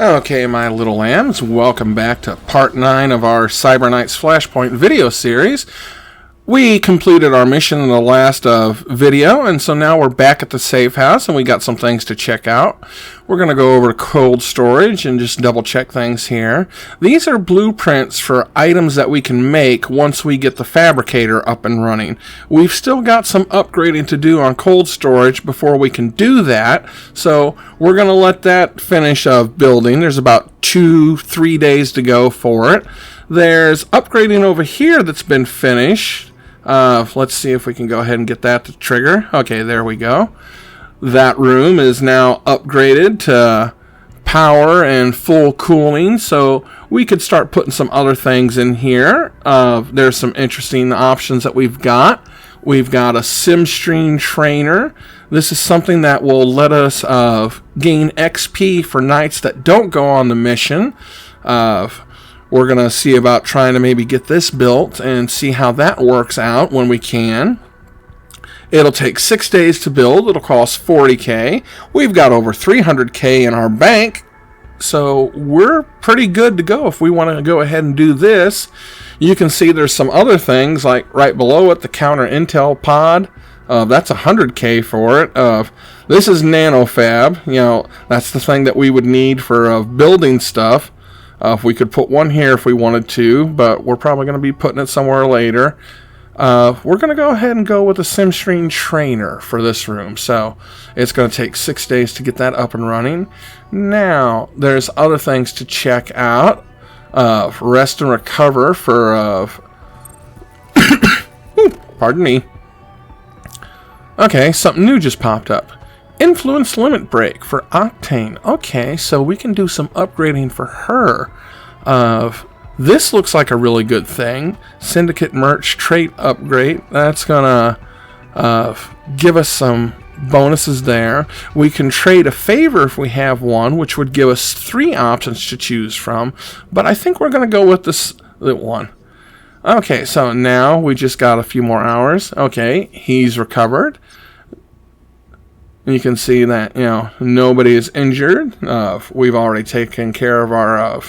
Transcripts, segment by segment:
Okay, my little lambs, welcome back to part 9 of our Cyber Knights Flashpoint video series. We completed our mission in the last video, and so now we're back at the safe house, and we got some things to check out. We're going to go over to cold storage and just double check things here. These are blueprints for items that we can make once we get the fabricator up and running. We've still got some upgrading to do on cold storage before we can do that, so we're going to let that finish building. There's about 2-3 days to go for it. There's upgrading over here that's been finished. Let's see if we can go ahead and get that to trigger. Okay, there we go. That room is now upgraded to power and full cooling, so we could start putting some other things in here. There's some interesting options that we've got. We've got a SimStream trainer. This is something that will let us gain XP for knights that don't go on the mission. We're going to see about trying to maybe get this built and see how that works out when we can. It'll take 6 days to build. It'll cost $40K. We've got over $300K in our bank, so we're pretty good to go if we want to go ahead and do this. You can see there's some other things, like right below it, the counter intel pod. That's $100K for it. This is nanofab. You know, that's the thing that we would need for building stuff. If we could put one here if we wanted to, but we're probably going to be putting it somewhere later. We're going to go ahead and go with a SimStream trainer for this room. So it's going to take 6 days to get that up and running. Now, there's other things to check out. Rest and recover for... pardon me. Okay, something new just popped up. Influence limit break for Octane. Okay, so we can do some upgrading for her. This looks like a really good thing. Syndicate merch trait upgrade. That's gonna give us some bonuses there. We can trade a favor if we have one, which would give us 3 options to choose from. But I think we're gonna go with this one. Okay, so now we just got a few more hours. Okay, he's recovered. You can see that, you know, nobody is injured. We've already taken care of our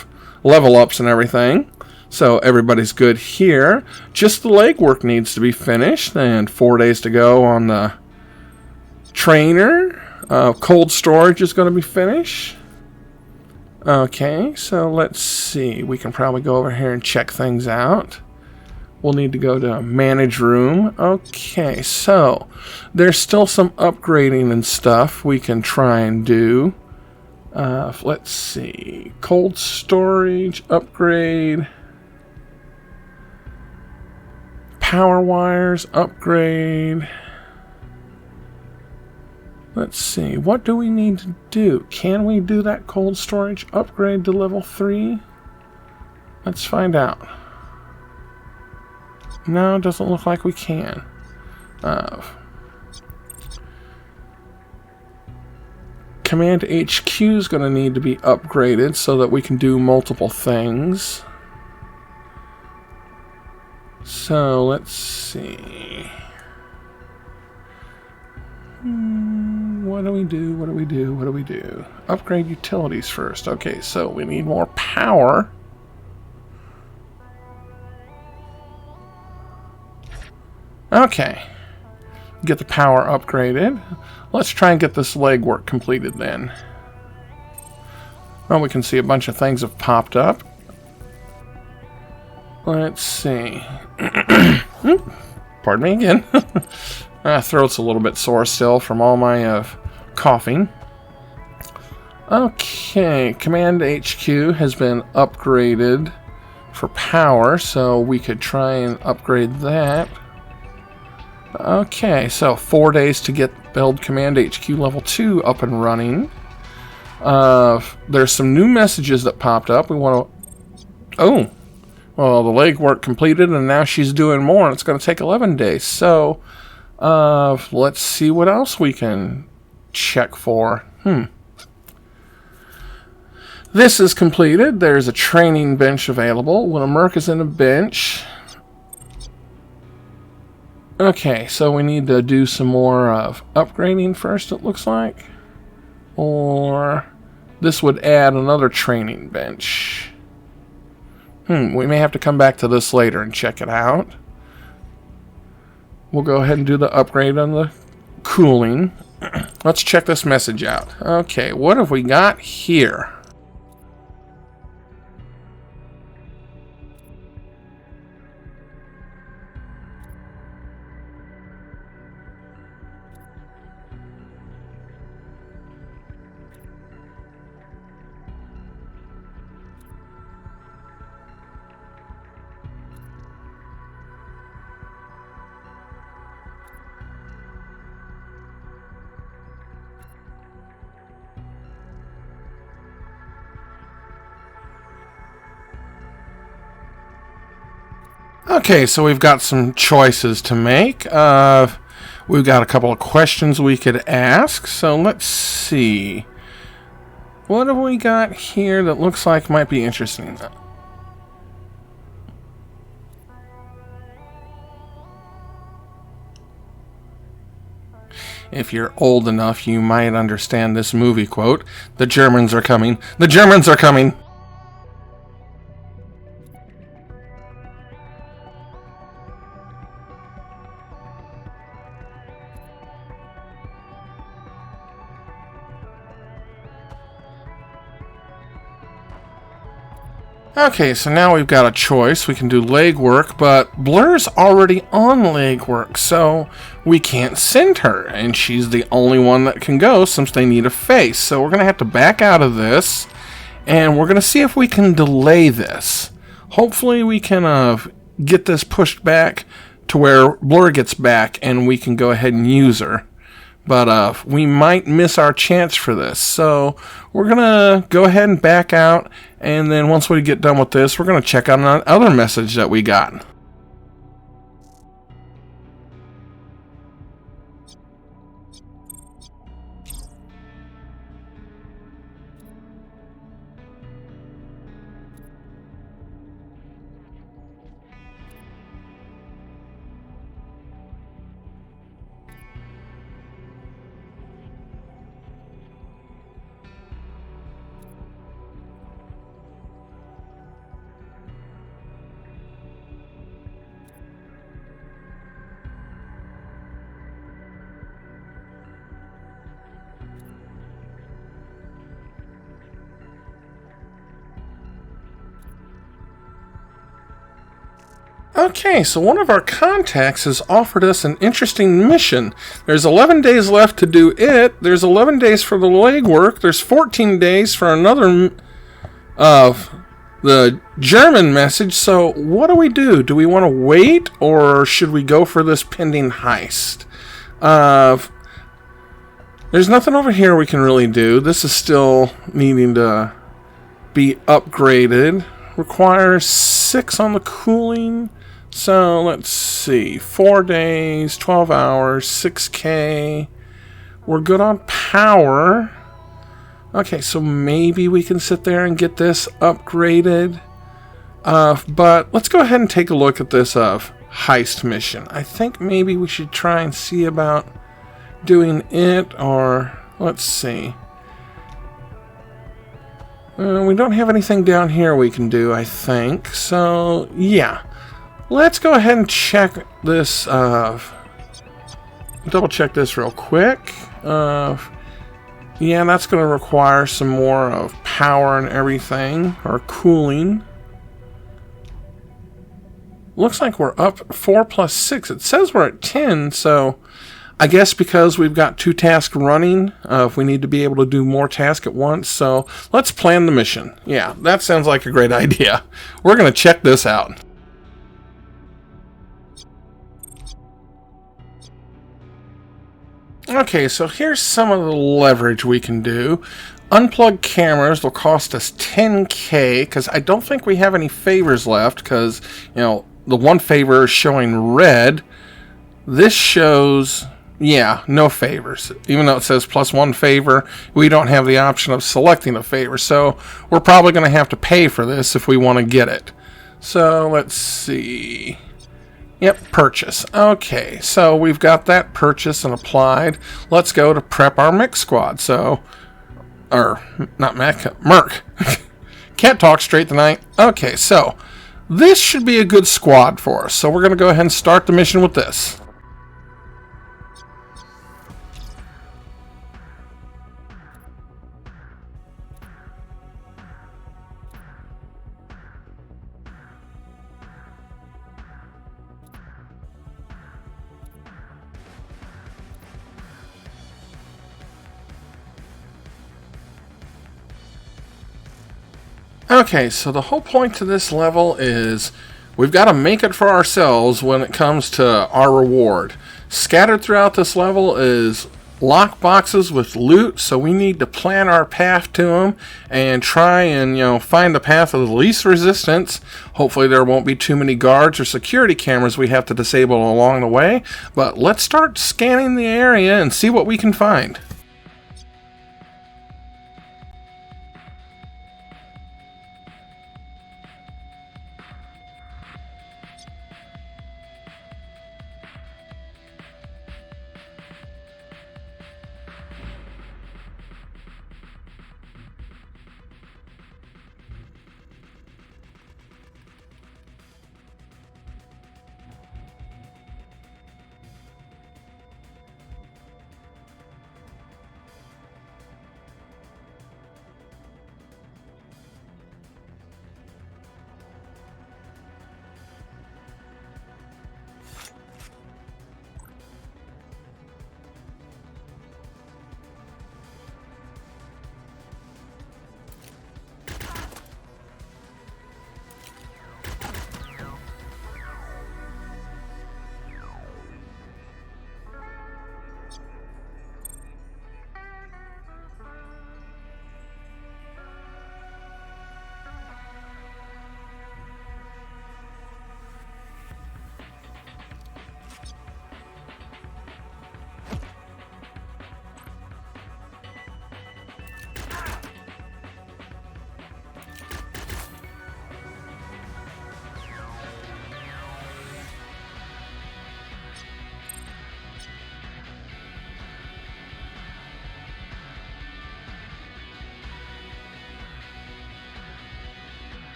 level ups and everything. So everybody's good here. Just the legwork needs to be finished. And 4 days to go on the trainer. Cold storage is going to be finished. Okay, so let's see. We can probably go over here and check things out. We'll need to go to manage room. Okay, so there's still some upgrading and stuff we can try and do. Let's see. Cold storage, upgrade. Power wires, upgrade. Let's see. What do we need to do? Can we do that cold storage upgrade to level 3? Let's find out. No, it doesn't look like we can. Command HQ is going to need to be upgraded so that we can do multiple things. So, let's see. What do we do? What do we do? What do we do? Upgrade utilities first. Okay, so we need more power. Okay, get the power upgraded. Let's try and get this legwork completed then. Well, we can see a bunch of things have popped up. Let's see. Pardon me again. My throat's a little bit sore still from all my coughing. Okay, Command HQ has been upgraded for power, so we could try and upgrade that. Okay, so 4 days to build Command HQ level 2 up and running. There's some new messages that popped up. We want to... Oh! Well, the legwork completed, and now she's doing more, and it's going to take 11 days. So, let's see what else we can check for. This is completed. There's a training bench available. When a merc is in a bench... Okay, so we need to do some more upgrading first, it looks like. Or this would add another training bench. We may have to come back to this later and check it out. We'll go ahead and do the upgrade on the cooling. Let's check this message out. Okay, what have we got here? Okay, so we've got some choices to make. We've got a couple of questions we could ask. So let's see. What have we got here that looks like might be interesting? If you're old enough, you might understand this movie quote. The Germans are coming. The Germans are coming. Okay, so now we've got a choice. We can do legwork, but Blur's already on legwork, so we can't send her, and she's the only one that can go since they need a face. So we're going to have to back out of this, and we're going to see if we can delay this. Hopefully we can get this pushed back to where Blur gets back, and we can go ahead and use her. But we might miss our chance for this. So we're going to go ahead and back out. And then once we get done with this, we're going to check out another message that we got. Okay, so one of our contacts has offered us an interesting mission. There's 11 days left to do it. There's 11 days for the legwork. There's 14 days for another of the German message. So what do we do? Do we want to wait, or should we go for this pending heist? There's nothing over here we can really do. This is still needing to be upgraded. Requires 6 on the cooling. So let's see, 4 days, 12 hours, 6K. We're good on power. Okay, so maybe we can sit there and get this upgraded. But let's go ahead and take a look at this heist mission. I think maybe we should try and see about doing it, or let's see. We don't have anything down here we can do, I think. So, yeah. Let's go ahead and check this, double check this real quick. Yeah, that's going to require some more of power and everything, or cooling. Looks like we're up 4 plus 6. It says we're at 10, so I guess because we've got 2 tasks running, if we need to be able to do more tasks at once. So let's plan the mission. Yeah, that sounds like a great idea. We're going to check this out. Okay, so here's some of the leverage we can do. Unplug cameras will cost us 10K, because I don't think we have any favors left, because, you know, the one favor is showing red. This shows, yeah, no favors. Even though it says +1 favor, we don't have the option of selecting a favor, so we're probably going to have to pay for this if we want to get it. So, let's see. Yep, purchase. Okay, so we've got that purchase and applied. Let's go to prep our mix squad. So, or not Matt, Merc. Can't talk straight tonight. Okay, so this should be a good squad for us. So we're going to go ahead and start the mission with this. Okay, so the whole point to this level is we've got to make it for ourselves when it comes to our reward. Scattered throughout this level is lock boxes with loot, so we need to plan our path to them and try and, find the path of the least resistance. Hopefully there won't be too many guards or security cameras we have to disable along the way, but let's start scanning the area and see what we can find.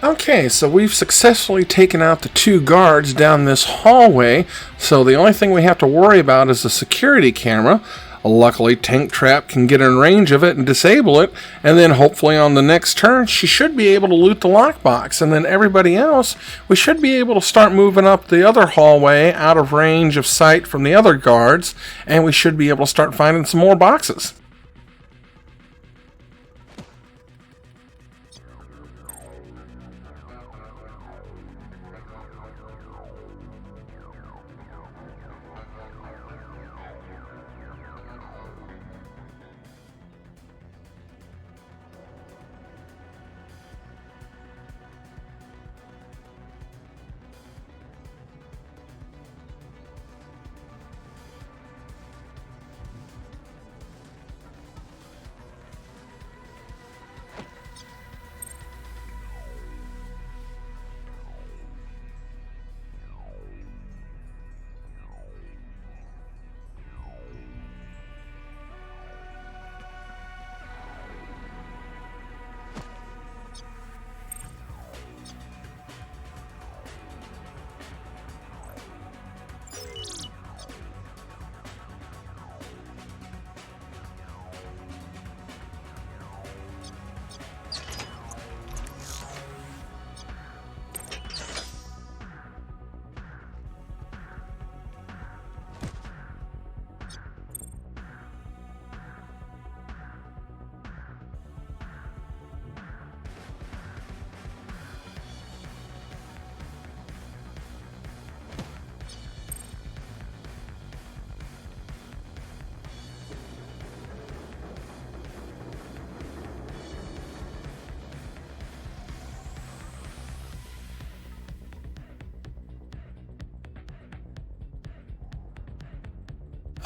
Okay, so we've successfully taken out the 2 guards down this hallway, so the only thing we have to worry about is the security camera. Luckily, Tank Trap can get in range of it and disable it, and then hopefully on the next turn, she should be able to loot the lockbox, and then everybody else, we should be able to start moving up the other hallway out of range of sight from the other guards, and we should be able to start finding some more boxes.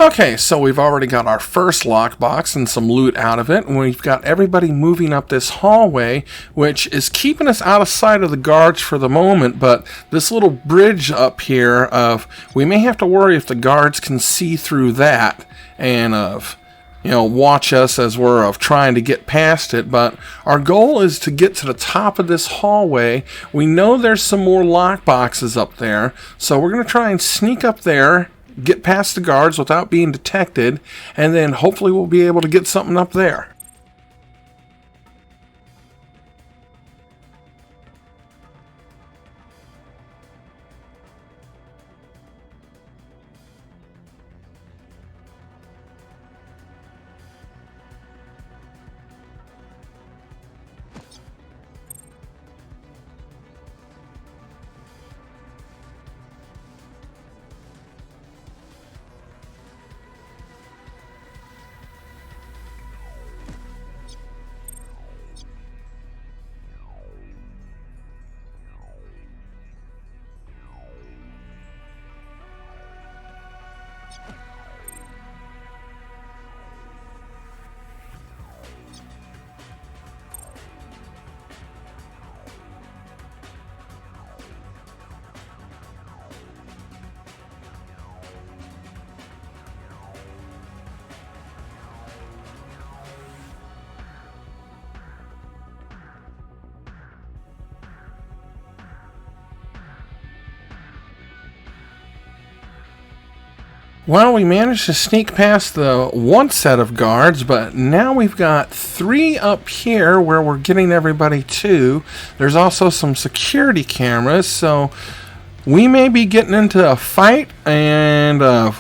Okay, so we've already got our first lockbox and some loot out of it, and we've got everybody moving up this hallway, which is keeping us out of sight of the guards for the moment, but this little bridge up here, we may have to worry if the guards can see through that, and watch us as we're trying to get past it. But our goal is to get to the top of this hallway. We know there's some more lockboxes up there, so we're going to try and sneak up there, get past the guards without being detected, and then hopefully we'll be able to get something up there. Well, we managed to sneak past the one set of guards, but now we've got 3 up here where we're getting everybody to. There's also some security cameras, so we may be getting into a fight, and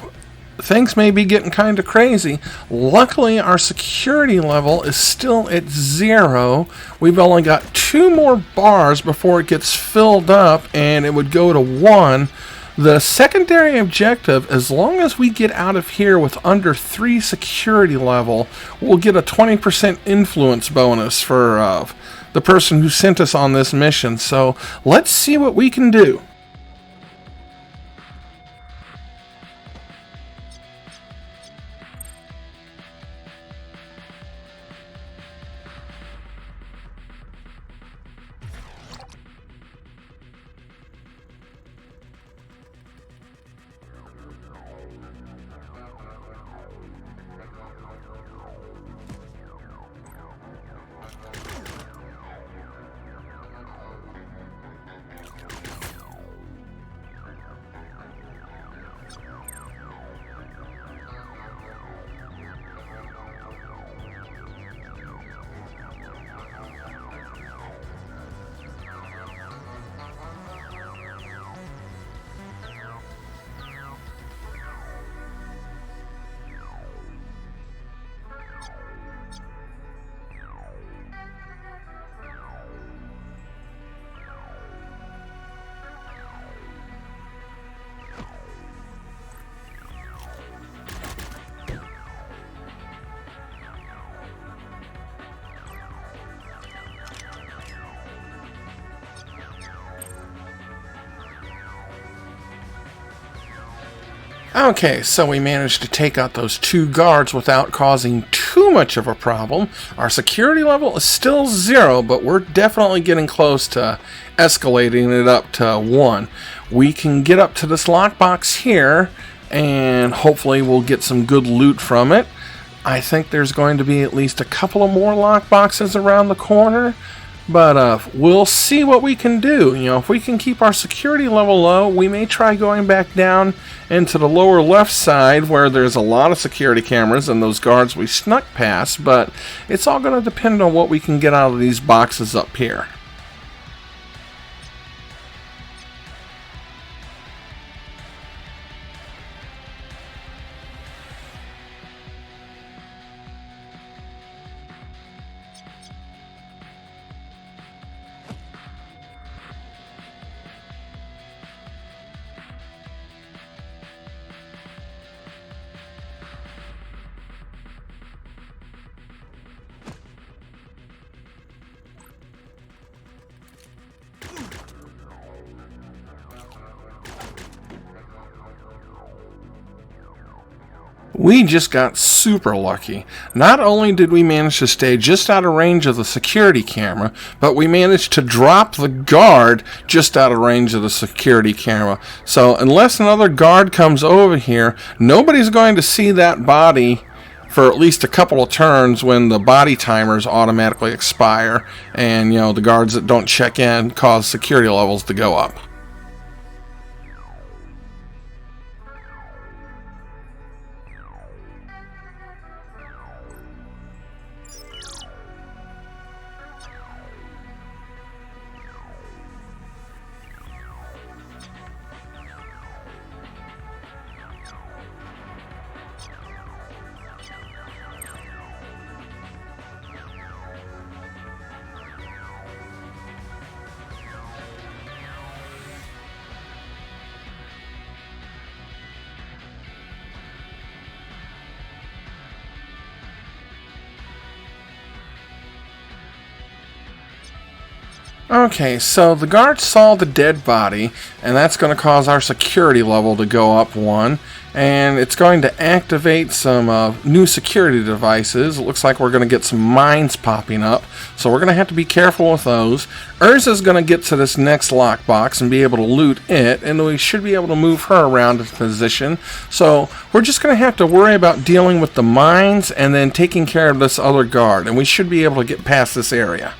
things may be getting kind of crazy. Luckily, our security level is still at 0. We've only got 2 more bars before it gets filled up, and it would go to 1. The secondary objective, as long as we get out of here with under 3 security level, we'll get a 20% influence bonus for the person who sent us on this mission. So let's see what we can do. Okay, so we managed to take out those 2 guards without causing too much of a problem. Our security level is still 0, but we're definitely getting close to escalating it up to 1. We can get up to this lockbox here, and hopefully we'll get some good loot from it. I think there's going to be at least a couple of more lockboxes around the corner. But we'll see what we can do. If we can keep our security level low, we may try going back down into the lower left side where there's a lot of security cameras and those guards we snuck past. But it's all going to depend on what we can get out of these boxes up here. We just got super lucky. Not only did we manage to stay just out of range of the security camera, but we managed to drop the guard just out of range of the security camera. So unless another guard comes over here, nobody's going to see that body for at least a couple of turns when the body timers automatically expire, and the guards that don't check in cause security levels to go up. Okay, so the guard saw the dead body, and that's going to cause our security level to go up one, and it's going to activate some new security devices. It looks like we're going to get some mines popping up, so we're going to have to be careful with those. Urza's going to get to this next lockbox and be able to loot it, and we should be able to move her around into position. So we're just going to have to worry about dealing with the mines and then taking care of this other guard, and we should be able to get past this area.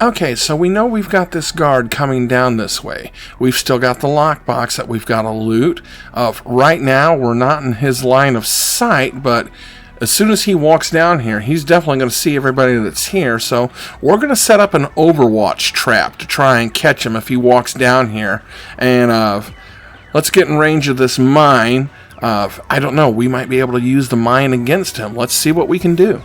Okay, so we know we've got this guard coming down this way. We've still got the lockbox that we've got to loot. Right now, we're not in his line of sight, but as soon as he walks down here, he's definitely going to see everybody that's here. So we're going to set up an overwatch trap to try and catch him if he walks down here. And let's get in range of this mine. I don't know, we might be able to use the mine against him. Let's see what we can do.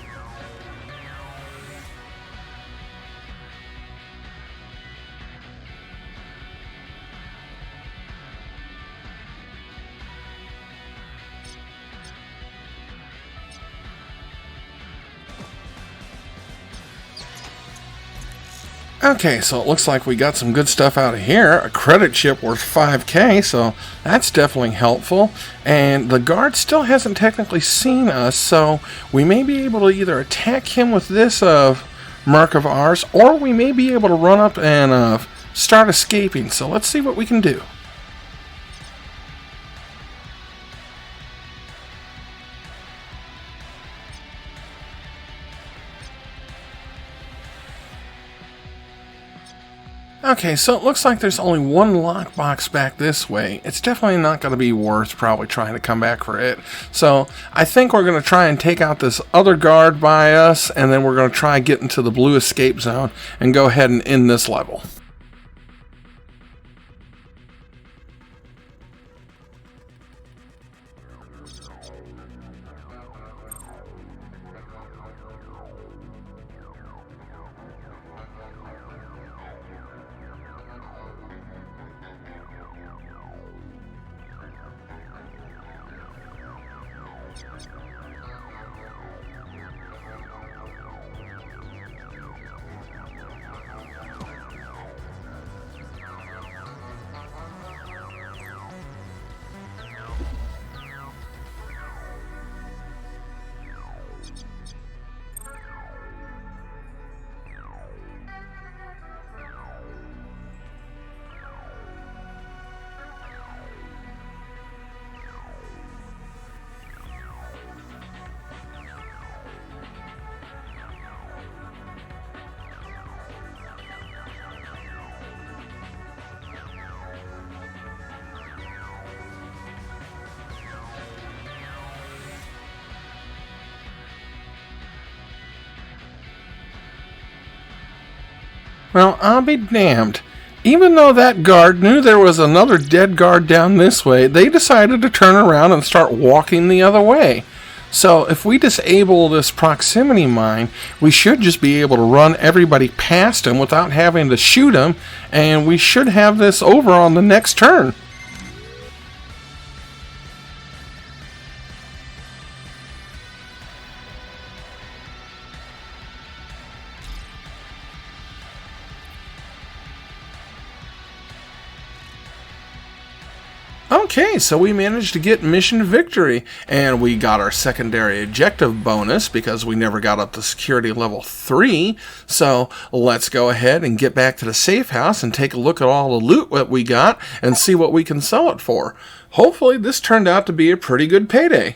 Okay, so it looks like we got some good stuff out of here. A credit chip worth 5K, so that's definitely helpful. And the guard still hasn't technically seen us, so we may be able to either attack him with this merc of ours, or we may be able to run up and start escaping. So let's see what we can do. Okay, so it looks like there's only one lockbox back this way. It's definitely not going to be worth probably trying to come back for it. So I think we're going to try and take out this other guard by us, and then we're going to try and get into the blue escape zone and go ahead and end this level. Well, I'll be damned. Even though that guard knew there was another dead guard down this way, they decided to turn around and start walking the other way. So if we disable this proximity mine, we should just be able to run everybody past him without having to shoot him, and we should have this over on the next turn. Okay, so we managed to get mission victory, and we got our secondary objective bonus because we never got up to security level 3. So let's go ahead and get back to the safe house and take a look at all the loot that we got and see what we can sell it for. Hopefully this turned out to be a pretty good payday.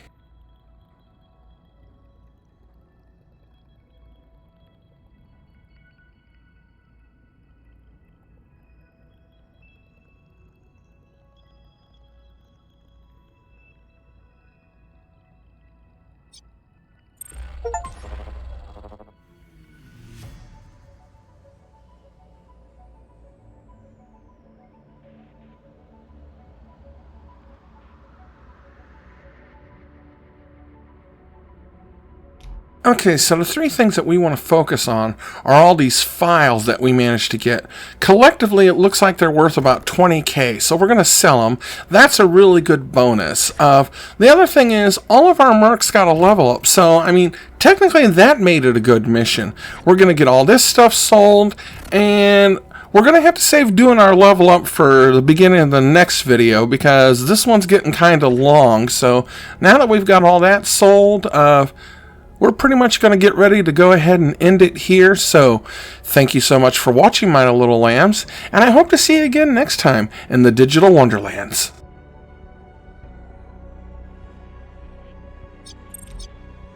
Okay, so the three things that we want to focus on are all these files that we managed to get. Collectively, it looks like they're worth about 20k, so we're going to sell them. That's a really good bonus. The other thing is, all of our mercs got a level up, so, I mean, technically that made it a good mission. We're going to get all this stuff sold, and we're going to have to save doing our level up for the beginning of the next video, because this one's getting kind of long. So now that we've got all that sold, we're pretty much going to get ready to go ahead and end it here. So thank you so much for watching, my little lambs, and I hope to see you again next time in the Digital Wonderlands.